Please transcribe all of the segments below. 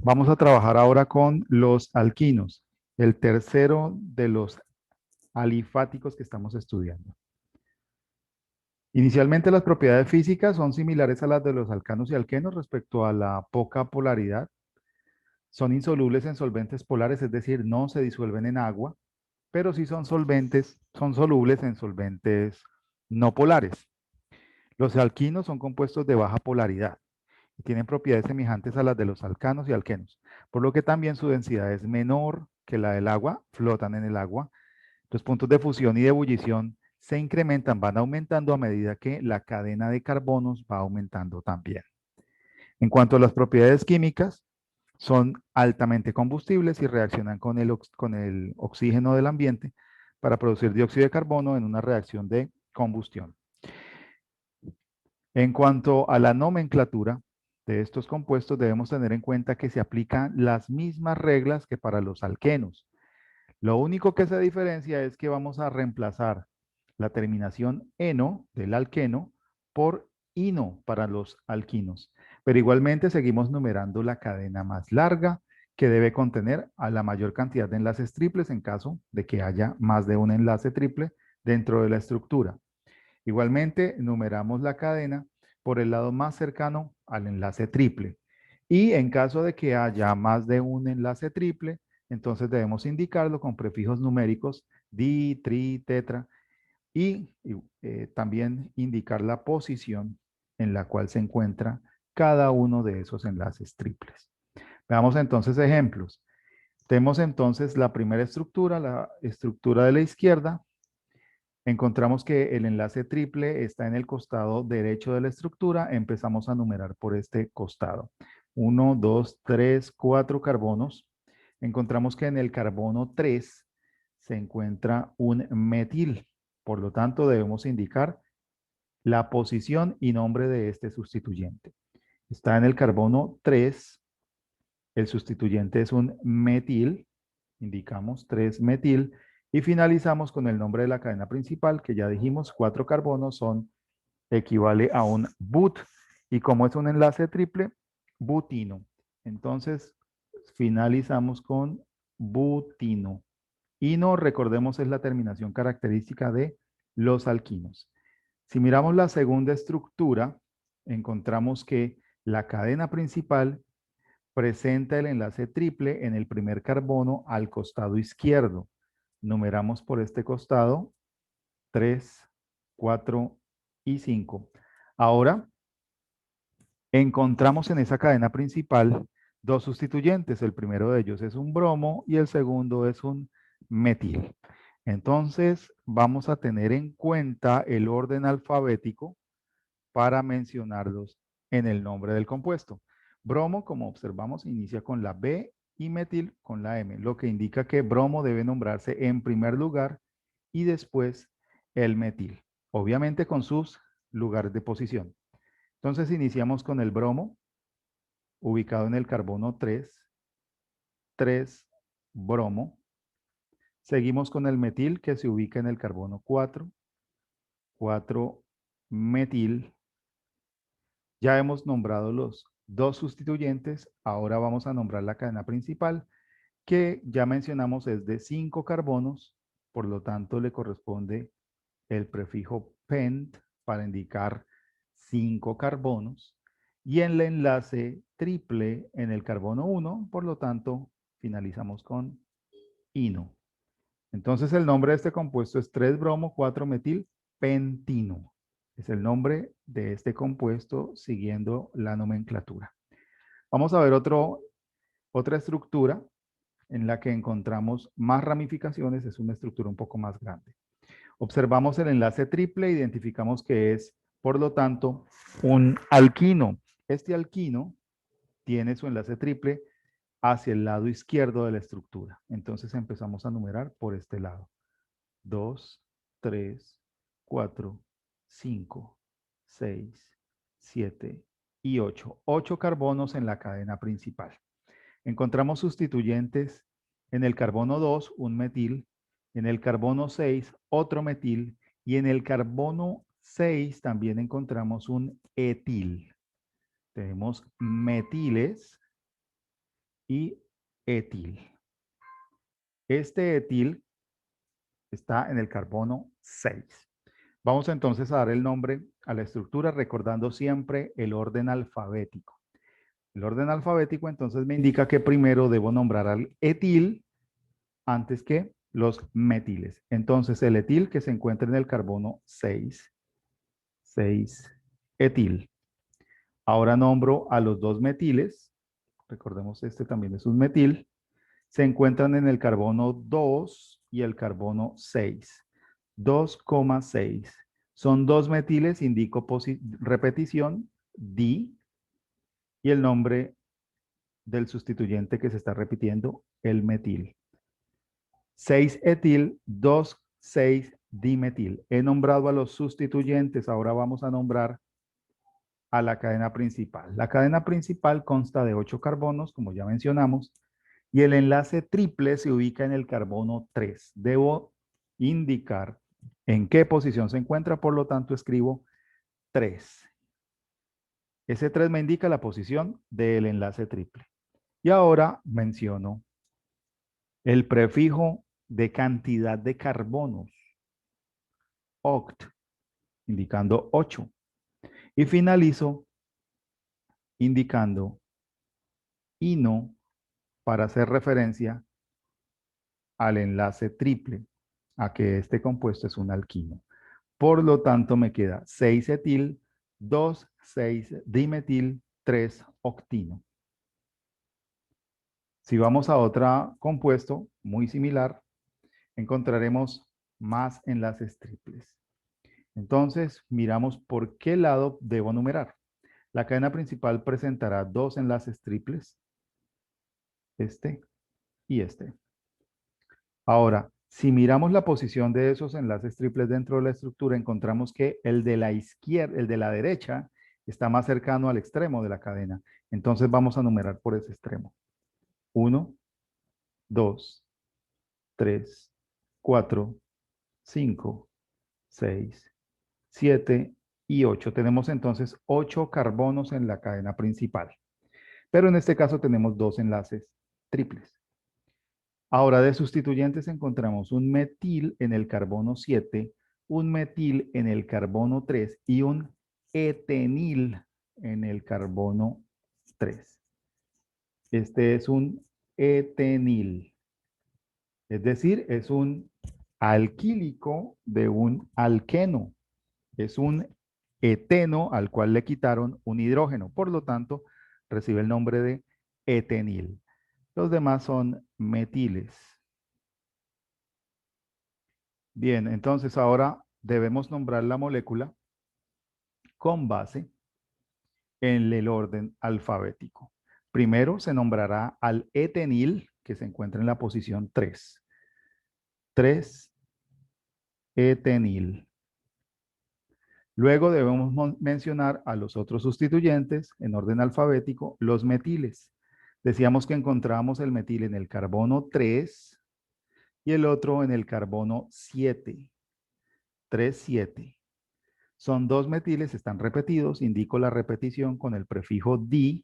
Vamos a trabajar ahora con los alquinos, el tercero de los alifáticos que estamos estudiando. Inicialmente las propiedades físicas son similares a las de los alcanos y alquenos respecto a la poca polaridad. Son insolubles en solventes polares, es decir, no se disuelven en agua, pero sí son solubles en solventes no polares. Los alquinos son compuestos de baja polaridad y tienen propiedades semejantes a las de los alcanos y alquenos, por lo que también su densidad es menor que la del agua, flotan en el agua. Los puntos de fusión y de ebullición se incrementan, van aumentando a medida que la cadena de carbonos va aumentando también. En cuanto a las propiedades químicas, son altamente combustibles y reaccionan con el oxígeno del ambiente para producir dióxido de carbono en una reacción de combustión. En cuanto a la nomenclatura de estos compuestos, debemos tener en cuenta que se aplican las mismas reglas que para los alquenos. Lo único que se diferencia es que vamos a reemplazar la terminación eno del alqueno por ino para los alquinos. Pero igualmente seguimos numerando la cadena más larga que debe contener a la mayor cantidad de enlaces triples en caso de que haya más de un enlace triple dentro de la estructura. Igualmente, numeramos la cadena por el lado más cercano al enlace triple. Y en caso de que haya más de un enlace triple, entonces debemos indicarlo con prefijos numéricos di, tri, tetra y también indicar la posición en la cual se encuentra cada uno de esos enlaces triples. Veamos entonces ejemplos. Tenemos entonces la primera estructura, la estructura de la izquierda. Encontramos que el enlace triple está en el costado derecho de la estructura. Empezamos a numerar por este costado. 1, 2, 3, 4 carbonos. Encontramos que en el carbono 3 se encuentra un metil. Por lo tanto, debemos indicar la posición y nombre de este sustituyente. Está en el carbono 3. El sustituyente es un metil. Indicamos 3-metil. Y finalizamos con el nombre de la cadena principal, que ya dijimos, 4 carbonos equivale a un but. Y como es un enlace triple, butino. Entonces, finalizamos con butino. Ino, recordemos, es la terminación característica de los alquinos. Si miramos la segunda estructura, encontramos que la cadena principal presenta el enlace triple en el primer carbono al costado izquierdo. Numeramos por este costado 3, 4 y 5. Ahora, encontramos en esa cadena principal dos sustituyentes. El primero de ellos es un bromo y el segundo es un metil. Entonces, vamos a tener en cuenta el orden alfabético para mencionarlos en el nombre del compuesto. Bromo, como observamos, inicia con la B y metil con la M, lo que indica que bromo debe nombrarse en primer lugar y después el metil, obviamente con sus lugares de posición. Entonces iniciamos con el bromo, ubicado en el carbono 3, 3 bromo. Seguimos con el metil, que se ubica en el carbono 4, 4 metil. Ya hemos nombrado los dos sustituyentes, ahora vamos a nombrar la cadena principal, que ya mencionamos es de 5 carbonos, por lo tanto le corresponde el prefijo pent para indicar 5 carbonos, y en el enlace triple en el carbono 1, por lo tanto finalizamos con ino. Entonces el nombre de este compuesto es 3-bromo 4-metil pentino. Es el nombre de este compuesto siguiendo la nomenclatura. Vamos a ver otra estructura en la que encontramos más ramificaciones. Es una estructura un poco más grande. Observamos el enlace triple, identificamos que es, por lo tanto, un alquino. Este alquino tiene su enlace triple hacia el lado izquierdo de la estructura. Entonces empezamos a numerar por este lado. 2, 3, 4, 5, 6, 7 y 8. 8 carbonos en la cadena principal. Encontramos sustituyentes en el carbono 2, un metil, en el carbono 6, otro metil, y en el carbono 6 también encontramos un etil. Tenemos metiles y etil. Este etil está en el carbono 6. Vamos entonces a dar el nombre a la estructura recordando siempre el orden alfabético. El orden alfabético entonces me indica que primero debo nombrar al etil antes que los metiles. Entonces el etil que se encuentra en el carbono 6 etil. Ahora nombro a los dos metiles. Recordemos, este también es un metil. Se encuentran en el carbono 2 y el carbono 6. 2,6. Son dos metiles, indico repetición, di, y el nombre del sustituyente que se está repitiendo, el metil. 6 etil, 2,6 dimetil. He nombrado a los sustituyentes, ahora vamos a nombrar a la cadena principal. La cadena principal consta de 8 carbonos, como ya mencionamos, y el enlace triple se ubica en el carbono 3. Debo indicar en qué posición se encuentra, por lo tanto escribo 3. Ese 3 me indica la posición del enlace triple. Y ahora menciono el prefijo de cantidad de carbonos, oct, indicando 8. Y finalizo indicando ino para hacer referencia al enlace triple, a que este compuesto es un alquino. Por lo tanto, me queda 6 etil, 2,6 dimetil, 3 octino. Si vamos a otro compuesto muy similar, encontraremos más enlaces triples. Entonces, miramos por qué lado debo numerar. La cadena principal presentará dos enlaces triples, este y este. Ahora, si miramos la posición de esos enlaces triples dentro de la estructura, encontramos que el de la izquierda, el de la derecha, está más cercano al extremo de la cadena. Entonces vamos a numerar por ese extremo. 1, 2, 3, 4, 5, 6, 7 y 8. Tenemos entonces 8 carbonos en la cadena principal. Pero en este caso tenemos dos enlaces triples. Ahora de sustituyentes encontramos un metil en el carbono 7, un metil en el carbono 3 y un etenil en el carbono 3. Este es un etenil, es decir, es un alquílico de un alqueno. Es un eteno al cual le quitaron un hidrógeno. Por lo tanto, recibe el nombre de etenil. Los demás son metiles. Bien, entonces ahora debemos nombrar la molécula con base en el orden alfabético. Primero se nombrará al etenil, que se encuentra en la posición 3. 3 etenil. Luego debemos mencionar a los otros sustituyentes en orden alfabético, los metiles. Decíamos que encontramos el metil en el carbono 3 y el otro en el carbono 7. 3, 7. Son dos metiles, están repetidos, indico la repetición con el prefijo di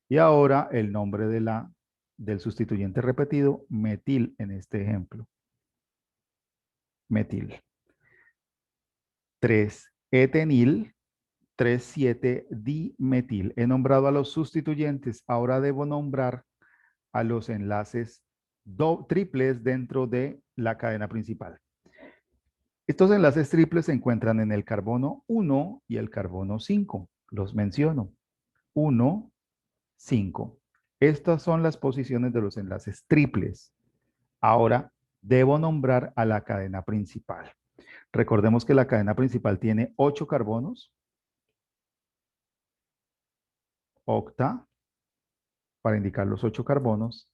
y ahora el nombre del sustituyente repetido, metil en este ejemplo. Metil. 3 etenil, 3,7 dimetil. He nombrado a los sustituyentes, ahora debo nombrar a los enlaces triples dentro de la cadena principal. Estos enlaces triples se encuentran en el carbono 1 y el carbono 5. Los menciono. 1, 5. Estas son las posiciones de los enlaces triples. Ahora debo nombrar a la cadena principal. Recordemos que la cadena principal tiene 8 carbonos. Octa, para indicar los 8 carbonos.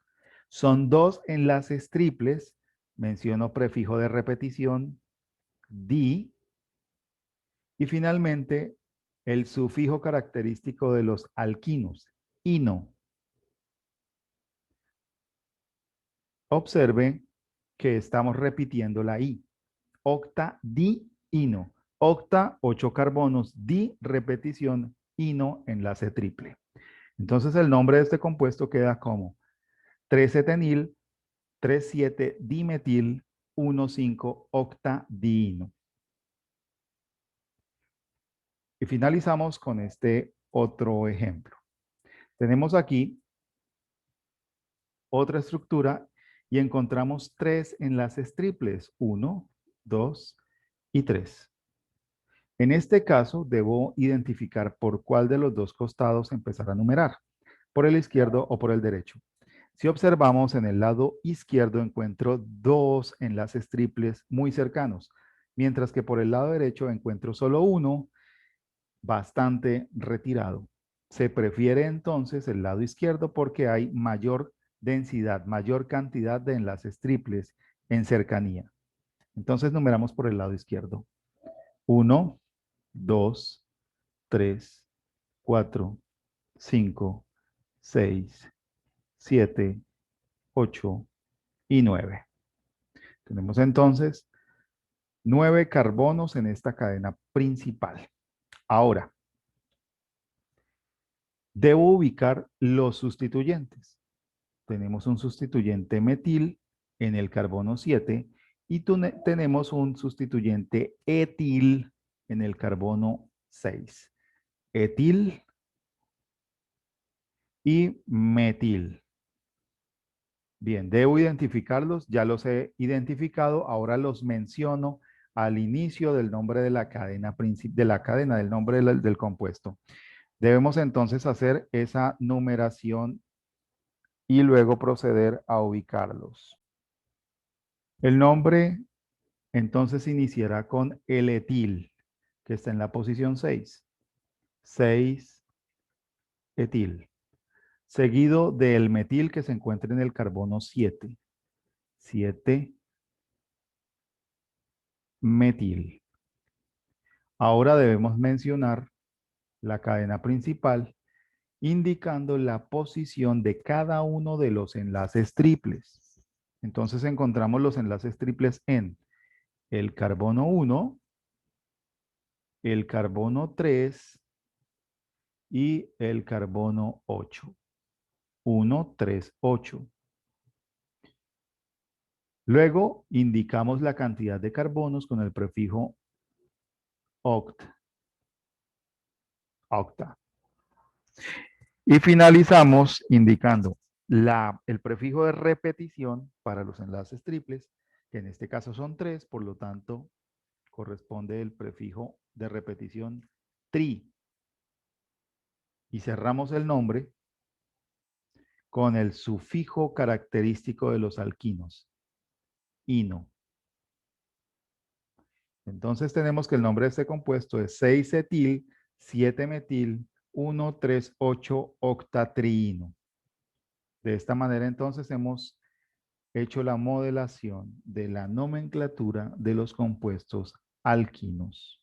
Son dos enlaces triples. Menciono prefijo de repetición, di. Y finalmente, el sufijo característico de los alquinos, ino. Observe que estamos repitiendo la i. Octa, di, ino. Octa, 8 carbonos, di, repetición, ino, enlace triple. Entonces el nombre de este compuesto queda como 3-etenil, 3,7-dimetil, 1,5-octadieno. Y finalizamos con este otro ejemplo. Tenemos aquí otra estructura y encontramos 3 enlaces triples, 1, 2 y 3. En este caso, debo identificar por cuál de los dos costados empezar a numerar, por el izquierdo o por el derecho. Si observamos en el lado izquierdo encuentro 2 enlaces triples muy cercanos, mientras que por el lado derecho encuentro solo uno bastante retirado. Se prefiere entonces el lado izquierdo porque hay mayor densidad, mayor cantidad de enlaces triples en cercanía. Entonces numeramos por el lado izquierdo. 1, 2, 3, 4, 5, 6, 7, 8 y 9. Tenemos entonces 9 carbonos en esta cadena principal. Ahora, debo ubicar los sustituyentes. Tenemos un sustituyente metil en el carbono 7 y tenemos un sustituyente etil en el carbono 6. Etil y metil. Bien, debo identificarlos, ya los he identificado, ahora los menciono al inicio del nombre de la cadena, del nombre del compuesto. Debemos entonces hacer esa numeración y luego proceder a ubicarlos. El nombre entonces iniciará con el etil, que está en la posición 6. 6 etil. Seguido del metil que se encuentra en el carbono 7. 7 metil. Ahora debemos mencionar la cadena principal, indicando la posición de cada uno de los enlaces triples. Entonces encontramos los enlaces triples en el carbono 1, el carbono 3 y el carbono 8. 1, 3, 8. Luego indicamos la cantidad de carbonos con el prefijo oct, octa. Y finalizamos indicando el prefijo de repetición para los enlaces triples, que en este caso son 3, por lo tanto corresponde el prefijo de repetición tri. Y cerramos el nombre con el sufijo característico de los alquinos, ino. Entonces tenemos que el nombre de este compuesto es 6-etil, 7-metil, 1,3,8-octatriino. De esta manera entonces hemos hecho la modelación de la nomenclatura de los compuestos alquinos.